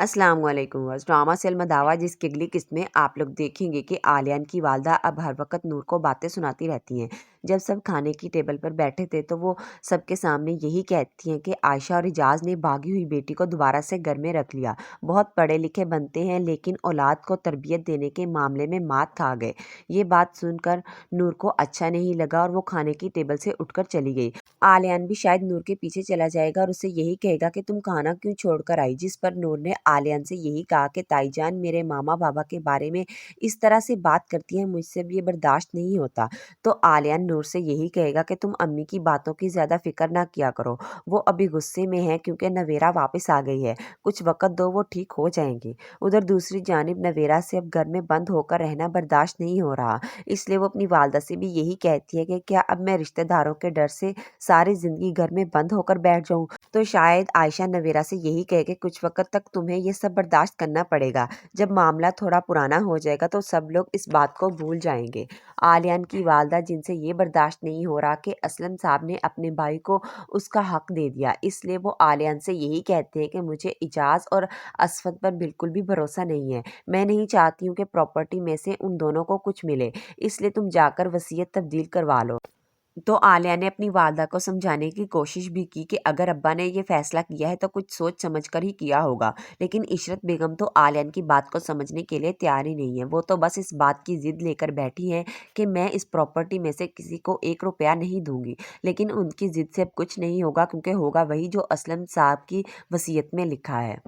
अस्सलाम वालेकुम viewers. Drama से अलमदावा जिसकी अगली किस्त में आप लोग देखेंगे कि आलियान की वालदा अब हर वक्त नूर को बातें सुनाती रहती हैं। जब सब खाने की टेबल पर बैठे थे तो वो सबके सामने यही कहती हैं कि आयशा और इजाज़ ने भागी हुई बेटी को दोबारा से घर में रख लिया। बहुत पढ़े लिखे बनते हैं लेकिन औलाद को तरबियत देने के मामले में मात खा गए। ये बात सुनकर नूर को अच्छा नहीं लगा और वो खाने की टेबल से उठकर चली गई। आलियान भी शायद नूर के पीछे चला जाएगा और उससे यही कहेगा कि तुम खाना क्यों छोड़कर आई, जिस पर नूर ने आलियान से यही कहा कि ताईजान मेरे मामा बाबा के बारे में इस तरह से बात करती है, मुझसे भी ये बर्दाश्त नहीं होता। तो आलियान नूर से यही कहेगा कि तुम अम्मी की बातों की ज़्यादा फिक्र ना किया करो, वो अभी गुस्से में है क्योंकि नवेरा वापस आ गई है, कुछ वक्त दो वो ठीक हो जाएंगे। उधर दूसरी जानिब नवेरा से अब घर में बंद होकर रहना बर्दाश्त नहीं हो रहा, इसलिए वो अपनी वालदा से भी यही कहती है कि क्या अब मैं रिश्तेदारों के डर से सारी जिंदगी घर में बंद होकर बैठ जाऊं। तो शायद आयशा नवेरा से यही कहे कि कुछ वक्त तक तुम्हें ये सब बर्दाश्त करना पड़ेगा, जब मामला थोड़ा पुराना हो जाएगा तो सब लोग इस बात को भूल जाएंगे। आलियान की वालदा जिनसे ये बर्दाश्त नहीं हो रहा कि असलम साहब ने अपने भाई को उसका हक दे दिया, इसलिए वो आलियान से यही कहते हैं कि मुझे इजाज़ और असफत पर बिल्कुल भी भरोसा नहीं है। मैं नहीं चाहती हूँ कि प्रॉपर्टी में से उन दोनों को कुछ मिले, इसलिए तुम जाकर वसीयत तब्दील करवा लो। तो आलिया ने अपनी वालदा को समझाने की कोशिश भी की कि अगर अब्बा ने ये फैसला किया है तो कुछ सोच समझ कर ही किया होगा, लेकिन इशरत बेगम तो आलियान की बात को समझने के लिए तैयार ही नहीं है। वो तो बस इस बात की जिद लेकर बैठी है कि मैं इस प्रॉपर्टी में से किसी को 1 रुपया नहीं दूंगी, लेकिन उनकी जिद से अब कुछ नहीं होगा क्योंकि होगा वही जो असलम साहब की वसीयत में लिखा है।